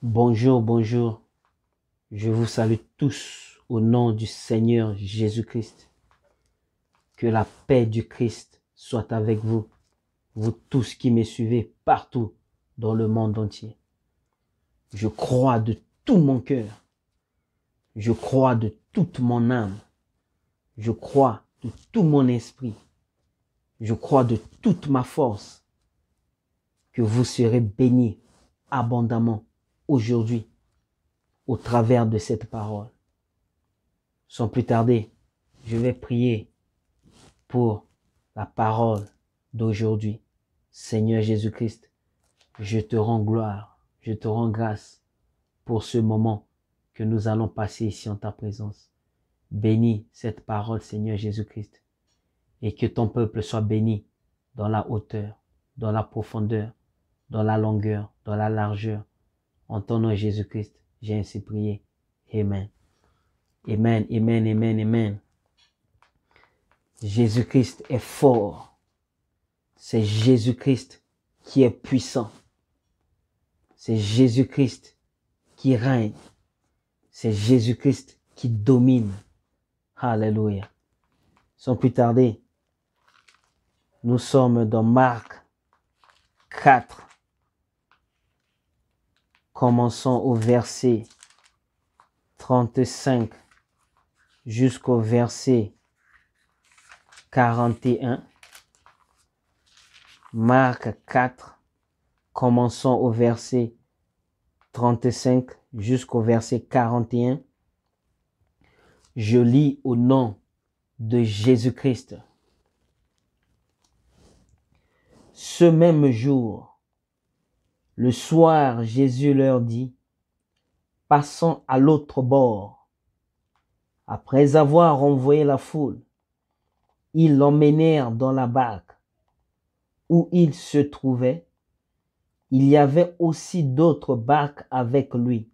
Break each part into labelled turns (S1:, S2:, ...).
S1: Bonjour, bonjour. Je vous salue tous au nom du Seigneur Jésus-Christ. Que la paix du Christ soit avec vous, vous tous qui me suivez partout dans le monde entier. Je crois de tout mon cœur, je crois de toute mon âme, je crois de tout mon esprit, je crois de toute ma force que vous serez bénis abondamment aujourd'hui au travers de cette parole. Sans plus tarder, je vais prier pour la parole d'aujourd'hui. Seigneur Jésus-Christ, je te rends gloire, je te rends grâce pour ce moment que nous allons passer ici en ta présence. Bénis cette parole, Seigneur Jésus-Christ, et que ton peuple soit béni dans la hauteur, dans la profondeur, dans la longueur, dans la largeur. En ton nom Jésus-Christ, j'ai ainsi prié. Amen. Amen, amen, amen, amen. Jésus-Christ est fort. C'est Jésus-Christ qui est puissant. C'est Jésus-Christ qui règne. C'est Jésus-Christ qui domine. Alléluia. Sans plus tarder, nous sommes dans Marc 4. Commençons au verset 35 jusqu'au verset 41. Marc 4, commençons au verset 35 jusqu'au verset 41. Je lis au nom de Jésus-Christ. Ce même jour, le soir, Jésus leur dit, « Passons à l'autre bord. » Après avoir envoyé la foule, ils l'emmenèrent dans la barque où il se trouvait. Il y avait aussi d'autres barques avec lui.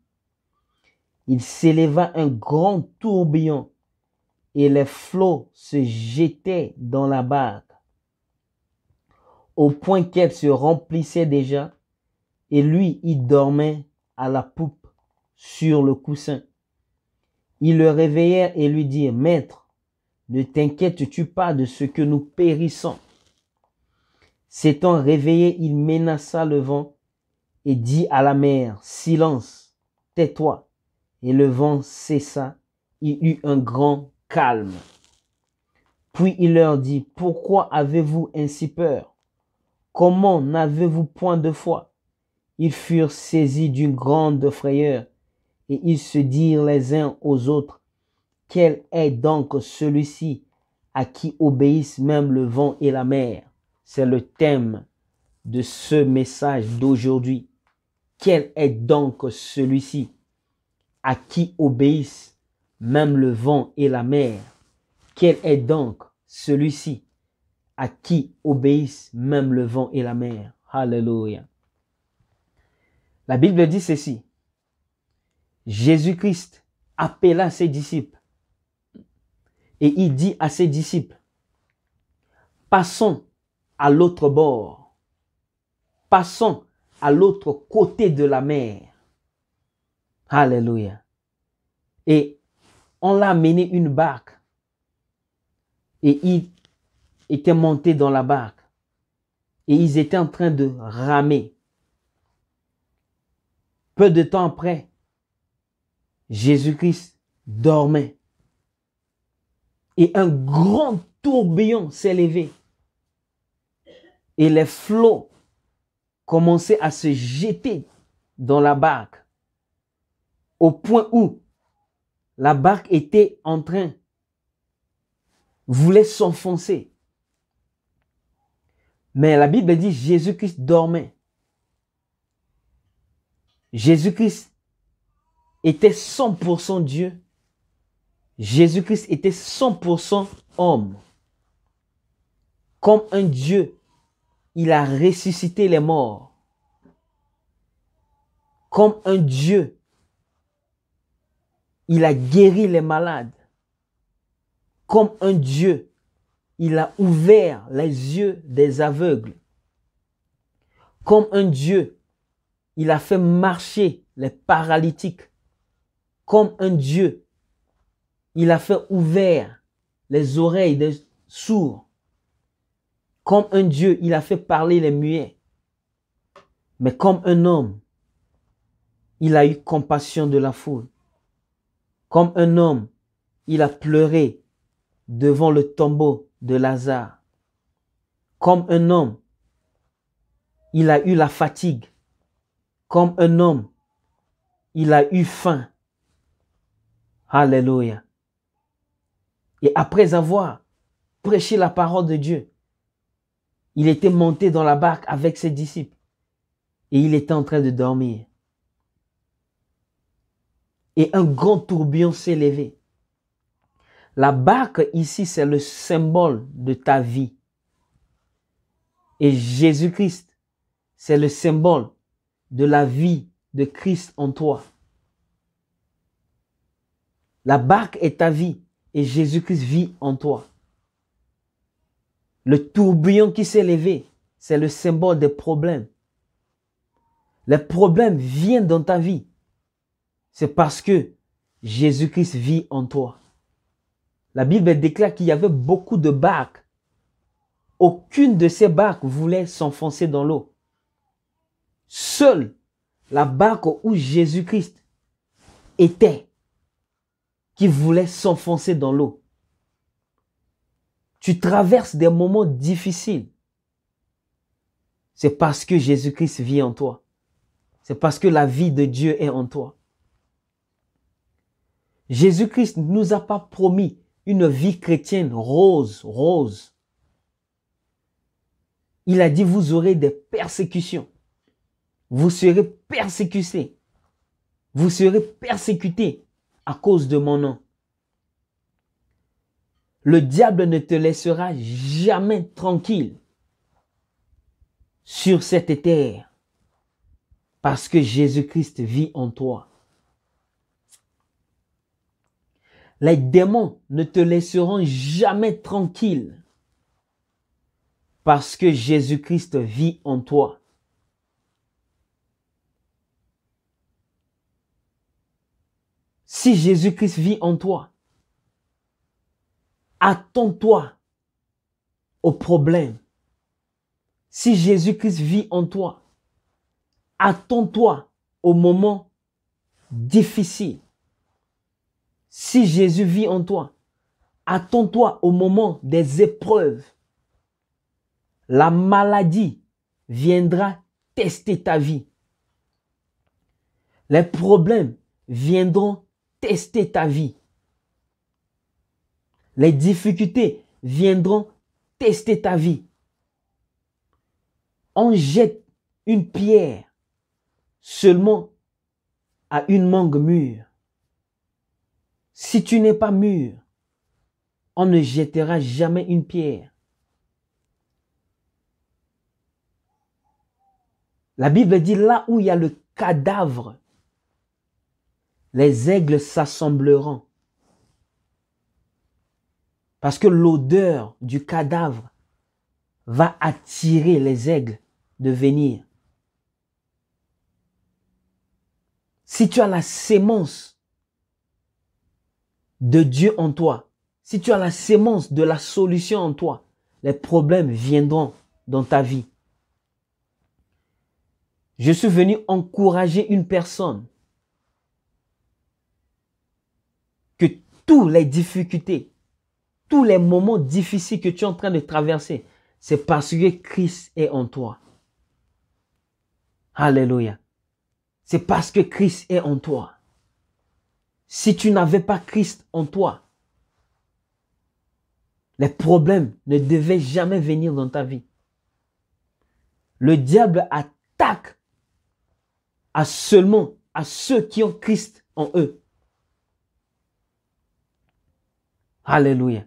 S1: Il s'éleva un grand tourbillon et les flots se jetaient dans la barque, au point qu'elle se remplissait déjà, et lui y dormait à la poupe sur le coussin. Ils le réveillèrent et lui dirent, « Maître, ne t'inquiètes-tu pas de ce que nous périssons? » S'étant réveillé, il menaça le vent et dit à la mer, « Silence, tais-toi. » Et le vent cessa, il eut un grand calme. Puis il leur dit, « Pourquoi avez-vous ainsi peur? Comment n'avez-vous point de foi? » Ils furent saisis d'une grande frayeur et ils se dirent les uns aux autres, « Quel est donc celui-ci à qui obéissent même le vent et la mer? » C'est le thème de ce message d'aujourd'hui. Quel est donc celui-ci à qui obéissent même le vent et la mer? Quel est donc celui-ci à qui obéissent même le vent et la mer? Alléluia. La Bible dit ceci. Jésus-Christ appela ses disciples et il dit à ses disciples, passons à l'autre bord, passons à l'autre côté de la mer. Alléluia. Et on l'a amené une barque et il était monté dans la barque et ils étaient en train de ramer. Peu de temps après, Jésus-Christ dormait et un grand tourbillon s'est levé et les flots commençaient à se jeter dans la barque au point où la barque était en train, voulait s'enfoncer. Mais la Bible dit Jésus-Christ dormait. Jésus-Christ était 100% Dieu. Jésus-Christ était 100% homme. Comme un Dieu, il a ressuscité les morts. Comme un Dieu, il a guéri les malades. Comme un Dieu, il a ouvert les yeux des aveugles. Comme un Dieu, il a fait marcher les paralytiques. Comme un Dieu, il a fait ouvrir les oreilles des sourds. Comme un Dieu, il a fait parler les muets. Mais comme un homme, il a eu compassion de la foule. Comme un homme, il a pleuré devant le tombeau de Lazare. Comme un homme, il a eu la fatigue. Comme un homme, il a eu faim. Alléluia. Et après avoir prêché la parole de Dieu, il était monté dans la barque avec ses disciples et il était en train de dormir. Et un grand tourbillon s'est levé. La barque ici, c'est le symbole de ta vie. Et Jésus-Christ, c'est le symbole de la vie de Christ en toi. La barque est ta vie et Jésus-Christ vit en toi. Le tourbillon qui s'est levé, c'est le symbole des problèmes. Les problèmes viennent dans ta vie. C'est parce que Jésus-Christ vit en toi. La Bible déclare qu'il y avait beaucoup de barques. Aucune de ces barques voulait s'enfoncer dans l'eau. Seule la barque où Jésus-Christ était, qui voulait s'enfoncer dans l'eau. Tu traverses des moments difficiles. C'est parce que Jésus-Christ vit en toi. C'est parce que la vie de Dieu est en toi. Jésus-Christ ne nous a pas promis une vie chrétienne rose. Il a dit, vous aurez des persécutions. Vous serez persécutés. Vous serez persécutés à cause de mon nom. Le diable ne te laissera jamais tranquille sur cette terre parce que Jésus-Christ vit en toi. Les démons ne te laisseront jamais tranquille parce que Jésus-Christ vit en toi. Si Jésus-Christ vit en toi, attends-toi au problème. Si Jésus-Christ vit en toi, attends-toi au moment difficile. Si Jésus vit en toi, attends-toi au moment des épreuves. La maladie viendra tester ta vie. Les problèmes viendront tester ta vie. Les difficultés viendront tester ta vie. On jette une pierre seulement à une mangue mûre. Si tu n'es pas mûr, on ne jettera jamais une pierre. La Bible dit là où il y a le cadavre, les aigles s'assembleront. Parce que l'odeur du cadavre va attirer les aigles de venir. Si tu as la sémence de Dieu en toi, si tu as la sémence de la solution en toi, les problèmes viendront dans ta vie. Je suis venu encourager une personne que toutes les difficultés, tous les moments difficiles que tu es en train de traverser, c'est parce que Christ est en toi. Alléluia. C'est parce que Christ est en toi. Si tu n'avais pas Christ en toi, les problèmes ne devaient jamais venir dans ta vie. Le diable attaque seulement à ceux qui ont Christ en eux. Alléluia.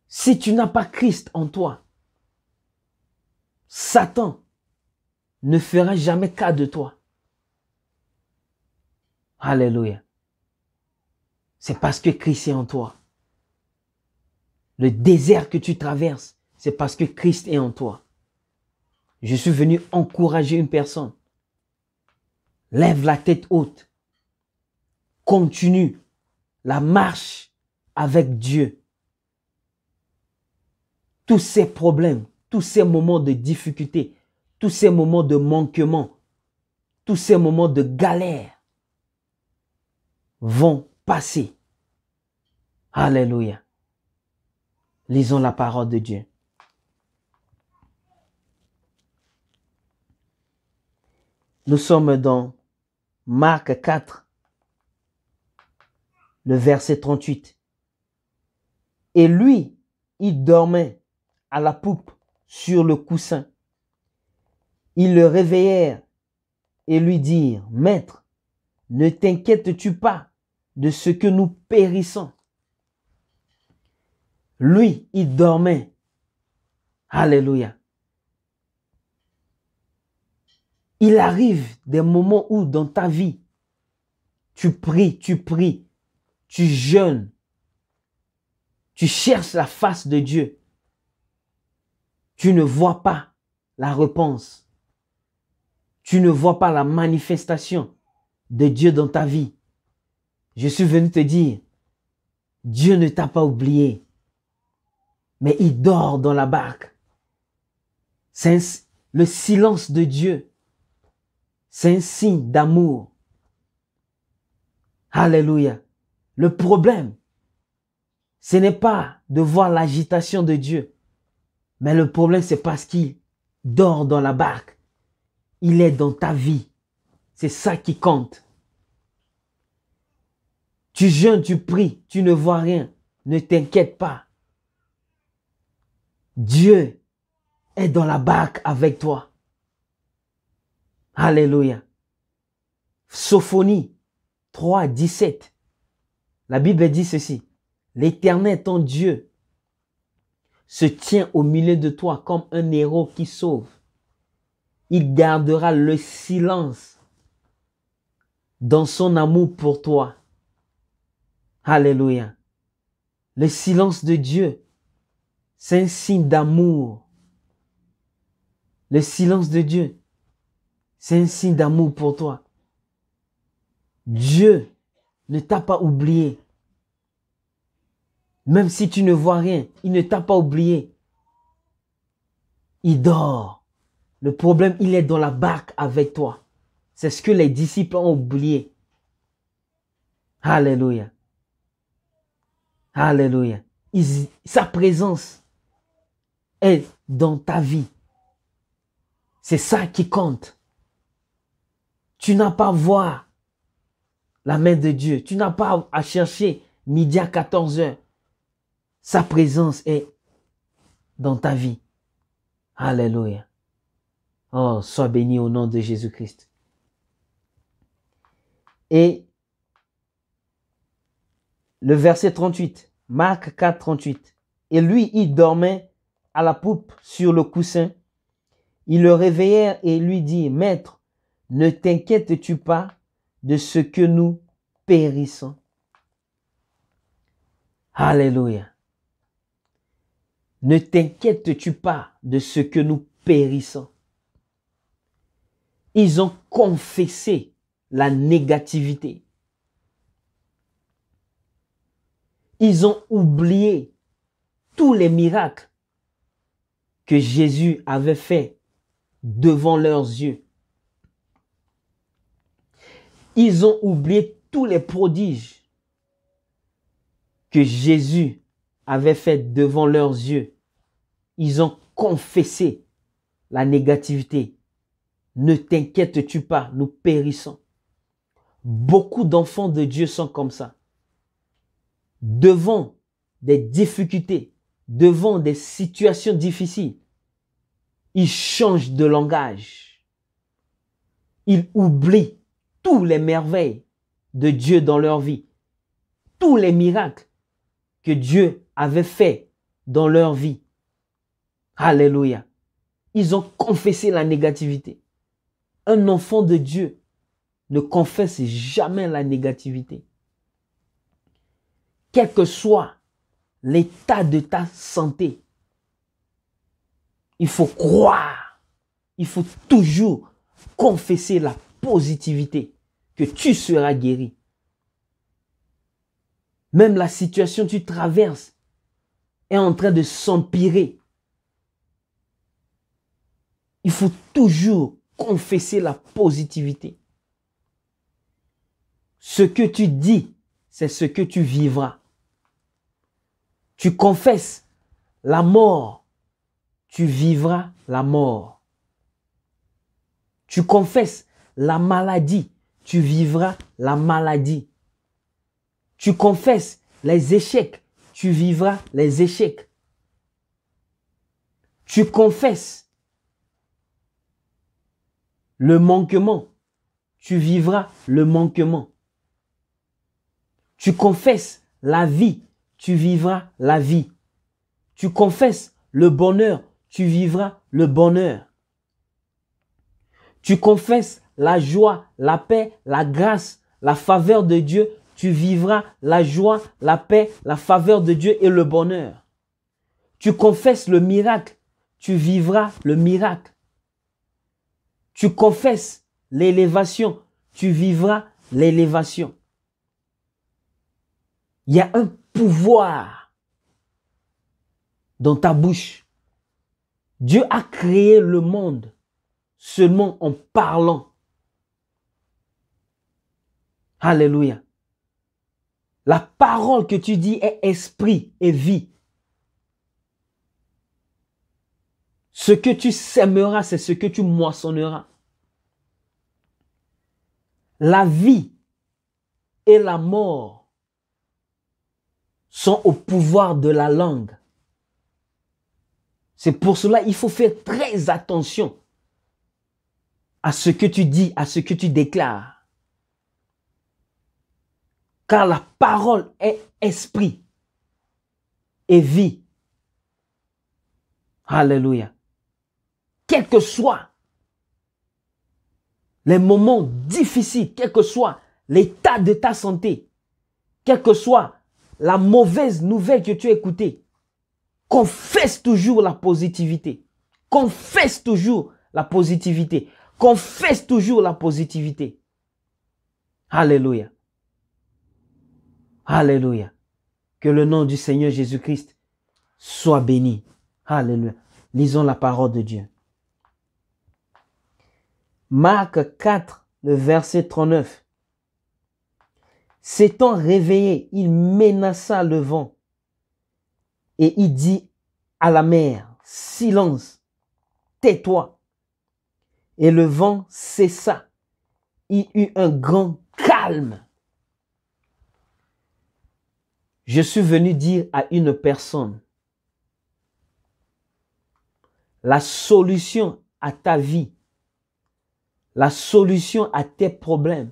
S1: Si tu n'as pas Christ en toi, Satan ne fera jamais cas de toi. Alléluia. C'est parce que Christ est en toi. Le désert que tu traverses, c'est parce que Christ est en toi. Je suis venu encourager une personne Lève la tête haute. Continue la marche avec Dieu. Tous ces problèmes, tous ces moments de difficulté, tous ces moments de manquement, tous ces moments de galère vont passer. Alléluia. Lisons la parole de Dieu. Nous sommes dans Marc 4, le verset 38. Et lui, il dormait à la poupe sur le coussin. Ils le réveillèrent et lui dirent, Maître, ne t'inquiètes-tu pas de ce que nous périssons? Lui, il dormait. Alléluia. Il arrive des moments où dans ta vie, tu pries, tu jeûnes, tu cherches la face de Dieu. Tu ne vois pas la réponse. Tu ne vois pas la manifestation de Dieu dans ta vie. Je suis venu te dire, Dieu ne t'a pas oublié, mais il dort dans la barque. C'est le silence de Dieu. C'est un signe d'amour. Alléluia. Le problème, ce n'est pas de voir l'agitation de Dieu, mais le problème, c'est parce qu'il dort dans la barque. Il est dans ta vie. C'est ça qui compte. Tu jeûnes, tu pries, tu ne vois rien. Ne t'inquiète pas. Dieu est dans la barque avec toi. Alléluia. Sophonie 3, 17. La Bible dit ceci. L'Éternel, ton Dieu, se tient au milieu de toi comme un héros qui sauve. Il gardera le silence dans son amour pour toi. Alléluia. Le silence de Dieu, c'est un signe d'amour. Le silence de Dieu, c'est un signe d'amour pour toi. Dieu ne t'a pas oublié. Même si tu ne vois rien, il ne t'a pas oublié. Il dort. Le problème, il est dans la barque avec toi. C'est ce que les disciples ont oublié. Alléluia. Alléluia. Sa présence est dans ta vie. C'est ça qui compte. Tu n'as pas à voir la main de Dieu. Tu n'as pas à chercher midi à 14 heures. Sa présence est dans ta vie. Alléluia. Oh, sois béni au nom de Jésus-Christ. Et le verset 38, Marc 4, 38. Et lui, il dormait à la poupe sur le coussin. Ils le réveillèrent et lui dirent, Maître, ne t'inquiètes-tu pas de ce que nous périssons? Alléluia. Ne t'inquiètes-tu pas de ce que nous périssons? Ils ont confessé la négativité. Ils ont oublié tous les miracles que Jésus avait fait devant leurs yeux. Ils ont oublié tous les prodiges que Jésus avait fait devant leurs yeux. Ils ont confessé la négativité. Ne t'inquiètes-tu pas, nous périssons. Beaucoup d'enfants de Dieu sont comme ça. Devant des difficultés, devant des situations difficiles, ils changent de langage. Ils oublient tous les merveilles de Dieu dans leur vie. Tous les miracles que Dieu avait fait dans leur vie. Alléluia. Ils ont confessé la négativité. Un enfant de Dieu ne confesse jamais la négativité. Quel que soit l'état de ta santé, il faut croire. Il faut toujours confesser la positivité, que tu seras guéri. Même la situation que tu traverses est en train de s'empirer. Il faut toujours confesser la positivité. Ce que tu dis, c'est ce que tu vivras. Tu confesses la mort, tu vivras la mort. Tu confesses la maladie, tu vivras la maladie. Tu confesses les échecs, tu vivras les échecs. Tu confesses le manquement, tu vivras le manquement. Tu confesses la vie, tu vivras la vie. Tu confesses le bonheur, tu vivras le bonheur. Tu confesses la joie, la paix, la grâce, la faveur de Dieu, tu vivras la joie, la paix, la faveur de Dieu et le bonheur. Tu confesses le miracle, tu vivras le miracle. Tu confesses l'élévation, tu vivras l'élévation. Il y a un pouvoir dans ta bouche. Dieu a créé le monde seulement en parlant. Alléluia. La parole que tu dis est esprit et vie. Ce que tu sèmeras, c'est ce que tu moissonneras. La vie et la mort sont au pouvoir de la langue. C'est pour cela qu'il faut faire très attention à ce que tu dis, à ce que tu déclares. Car la parole est esprit et vie. Alléluia. Quels que soient les moments difficiles, quel que soit l'état de ta santé, quelle que soit la mauvaise nouvelle que tu as écoutée, confesse toujours la positivité. Confesse toujours la positivité. Confesse toujours la positivité. Alléluia. Alléluia. Que le nom du Seigneur Jésus-Christ soit béni. Alléluia. Lisons la parole de Dieu. Marc 4, le verset 39. S'étant réveillé, il menaça le vent et il dit à la mer, silence, tais-toi. Et le vent cessa. Il eut un grand calme. Je suis venu dire à une personne, la solution à ta vie, la solution à tes problèmes,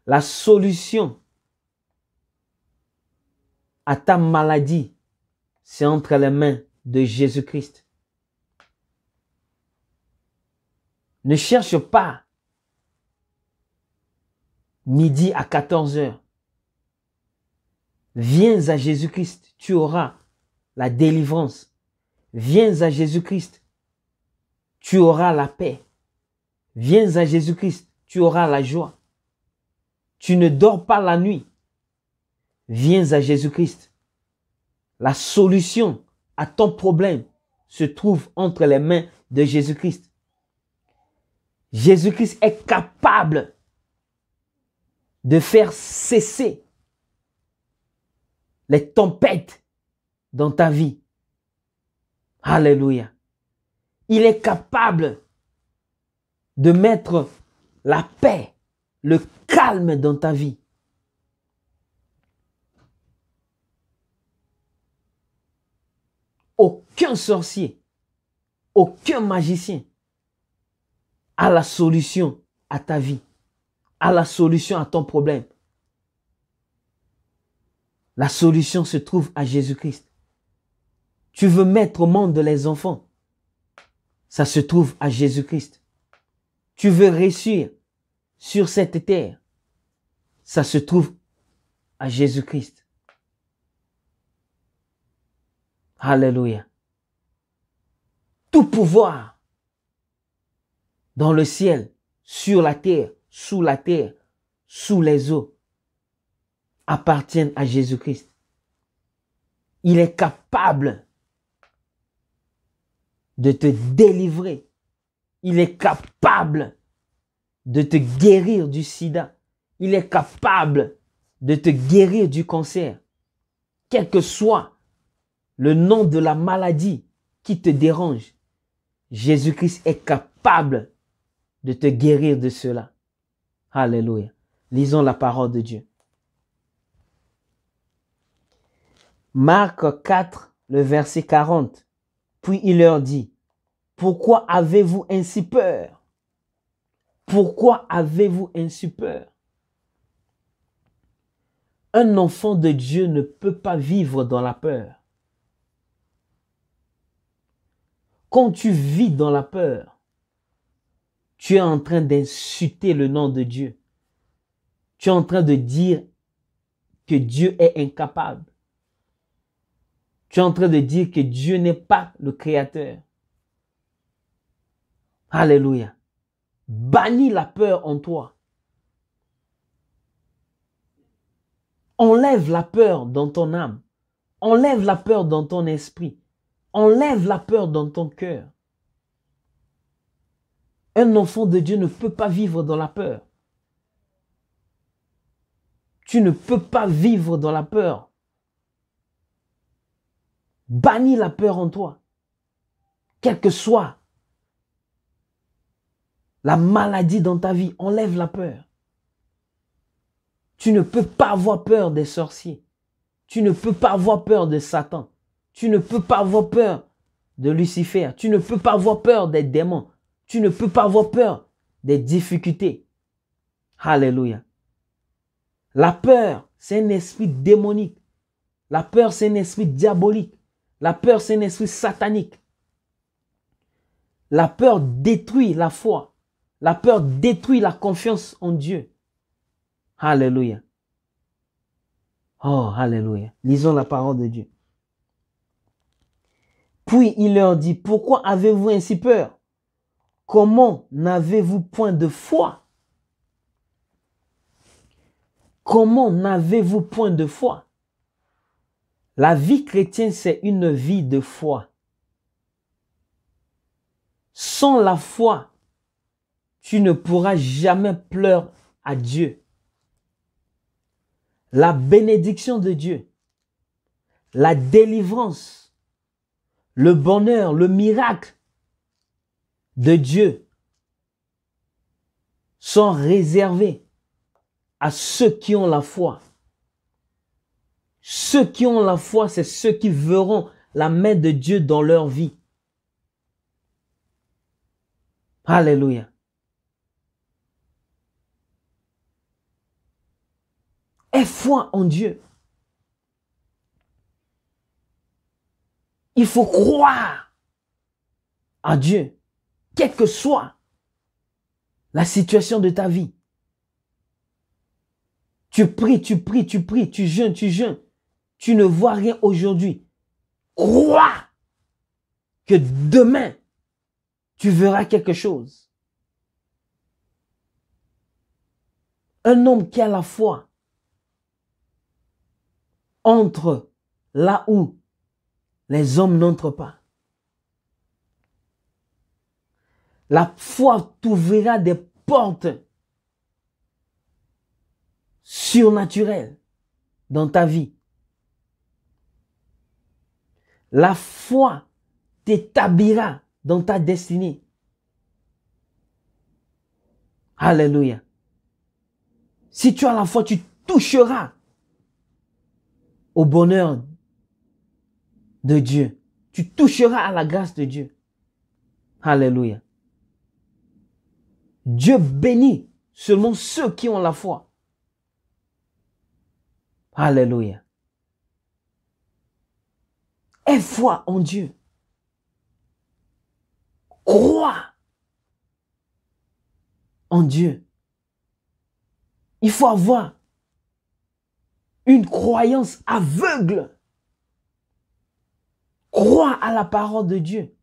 S1: la solution à ta maladie, c'est entre les mains de Jésus-Christ. Ne cherche pas midi à 14 heures. Viens à Jésus-Christ, tu auras la délivrance. Viens à Jésus-Christ, tu auras la paix. Viens à Jésus-Christ, tu auras la joie. Tu ne dors pas la nuit. Viens à Jésus-Christ. La solution à ton problème se trouve entre les mains de Jésus-Christ. Jésus-Christ est capable de faire cesser les tempêtes dans ta vie. Alléluia. Il est capable de mettre la paix, le calme dans ta vie. Aucun sorcier, aucun magicien a la solution à ta vie, a la solution à ton problème. La solution se trouve à Jésus-Christ. Tu veux mettre au monde les enfants, ça se trouve à Jésus-Christ. Tu veux réussir sur cette terre, ça se trouve à Jésus-Christ. Alléluia. Tout pouvoir dans le ciel sur la terre, sous la terre, sous les eaux, appartiennent à Jésus-Christ. Il est capable de te délivrer. Il est capable de te guérir du sida. Il est capable de te guérir du cancer. Quel que soit le nom de la maladie qui te dérange, Jésus-Christ est capable de te guérir de cela. Alléluia. Lisons la parole de Dieu. Marc 4, le verset 40. Puis il leur dit, pourquoi avez-vous ainsi peur? Pourquoi avez-vous ainsi peur? Un enfant de Dieu ne peut pas vivre dans la peur. Quand tu vis dans la peur, tu es en train d'insulter le nom de Dieu. Tu es en train de dire que Dieu est incapable. Tu es en train de dire que Dieu n'est pas le Créateur. Alléluia. Bannis la peur en toi. Enlève la peur dans ton âme. Enlève la peur dans ton esprit. Enlève la peur dans ton cœur. Un enfant de Dieu ne peut pas vivre dans la peur. Tu ne peux pas vivre dans la peur. Bannis la peur en toi. Quelle que soit la maladie dans ta vie, enlève la peur. Tu ne peux pas avoir peur des sorciers. Tu ne peux pas avoir peur de Satan. Tu ne peux pas avoir peur de Lucifer. Tu ne peux pas avoir peur des démons. Tu ne peux pas avoir peur des difficultés. Alléluia. La peur, c'est un esprit démonique. La peur, c'est un esprit diabolique. La peur, c'est un esprit satanique. La peur détruit la foi. La peur détruit la confiance en Dieu. Alléluia. Oh, alléluia. Lisons la parole de Dieu. Puis il leur dit, pourquoi avez-vous ainsi peur? Comment n'avez-vous point de foi? Comment n'avez-vous point de foi? La vie chrétienne, c'est une vie de foi. Sans la foi, tu ne pourras jamais pleurer à Dieu. La bénédiction de Dieu, la délivrance, le bonheur, le miracle de Dieu sont réservés à ceux qui ont la foi. Ceux qui ont la foi, c'est ceux qui verront la main de Dieu dans leur vie. Alléluia. Aie foi en Dieu. Il faut croire à Dieu, quelle que soit la situation de ta vie. Tu pries, tu pries, tu pries, tu jeûnes, tu jeûnes. Tu ne vois rien aujourd'hui. Crois que demain, tu verras quelque chose. Un homme qui a la foi entre là où les hommes n'entrent pas. La foi t'ouvrira des portes surnaturelles dans ta vie. La foi t'établira dans ta destinée. Alléluia. Si tu as la foi, tu toucheras au bonheur de Dieu. Tu toucheras à la grâce de Dieu. Alléluia. Dieu bénit seulement ceux qui ont la foi. Alléluia. Aie foi en Dieu. Crois en Dieu. Il faut avoir une croyance aveugle. Crois à la parole de Dieu.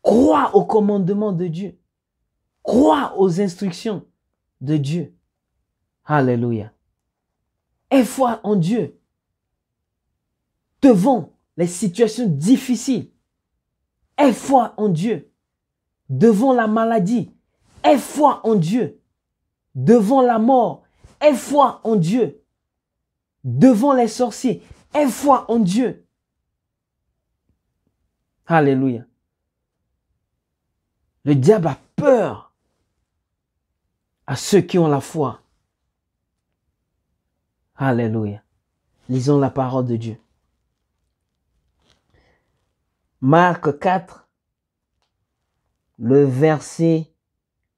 S1: Crois au commandement de Dieu. Crois aux instructions de Dieu. Alléluia. Aie foi en Dieu. Devant les situations difficiles, aie foi en Dieu. Devant la maladie, aie foi en Dieu. Devant la mort, aie foi en Dieu. Devant les sorciers, aie foi en Dieu. Alléluia. Le diable a peur à ceux qui ont la foi. Alléluia. Lisons la parole de Dieu. Marc 4, le verset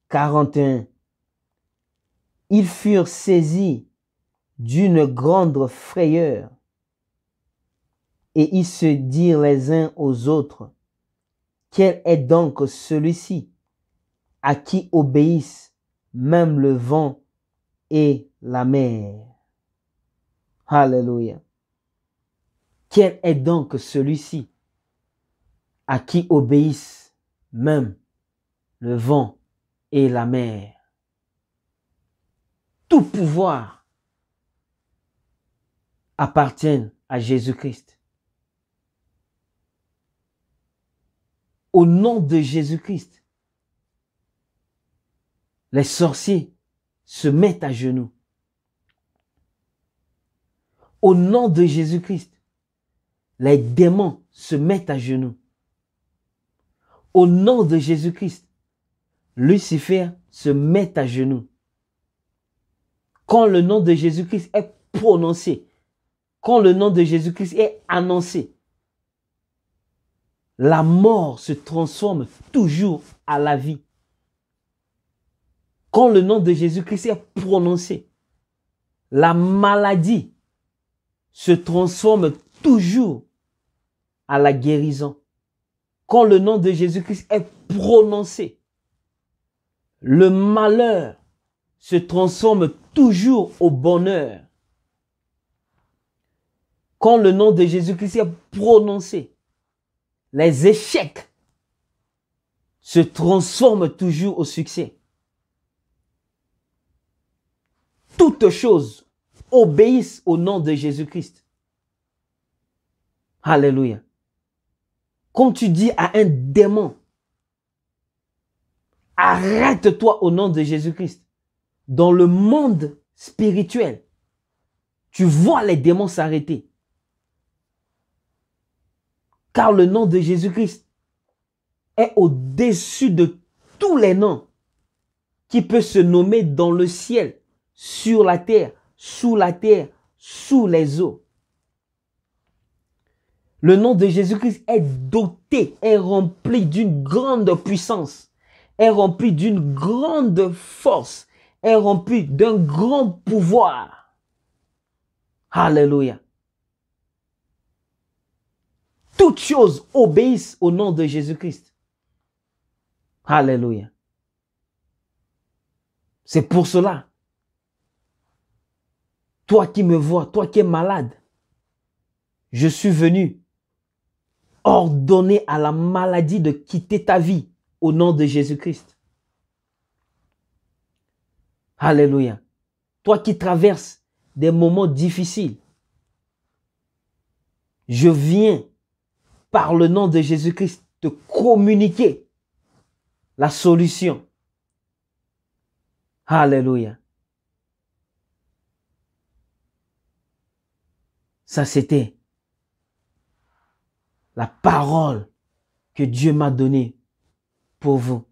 S1: 41. Ils furent saisis d'une grande frayeur et ils se dirent les uns aux autres, quel est donc celui-ci à qui obéissent même le vent et la mer? Alléluia. Quel est donc celui-ci à qui obéissent même le vent et la mer? Tout pouvoir appartient à Jésus-Christ. Au nom de Jésus-Christ, les sorciers se mettent à genoux. Au nom de Jésus-Christ, les démons se mettent à genoux. Au nom de Jésus-Christ, Lucifer se met à genoux. Quand le nom de Jésus-Christ est prononcé, quand le nom de Jésus-Christ est annoncé, la mort se transforme toujours à la vie. Quand le nom de Jésus-Christ est prononcé, la maladie se transforme toujours à la guérison. Quand le nom de Jésus-Christ est prononcé, le malheur se transforme toujours au bonheur. Quand le nom de Jésus-Christ est prononcé, les échecs se transforment toujours au succès. Toutes choses obéissent au nom de Jésus-Christ. Alléluia. Quand tu dis à un démon, arrête-toi au nom de Jésus-Christ. Dans le monde spirituel, tu vois les démons s'arrêter. Car le nom de Jésus-Christ est au-dessus de tous les noms qui peuvent se nommer dans le ciel, sur la terre, sous les eaux. Le nom de Jésus-Christ est doté, est rempli d'une grande puissance, est rempli d'une grande force, est rempli d'un grand pouvoir. Alléluia. Toutes choses obéissent au nom de Jésus-Christ. Alléluia. C'est pour cela, toi qui me vois, toi qui es malade, je suis venu ordonner à la maladie de quitter ta vie au nom de Jésus-Christ. Alléluia. Toi qui traverses des moments difficiles, je viens par le nom de Jésus-Christ te communiquer la solution. Alléluia. Ça, c'était la parole que Dieu m'a donnée pour vous.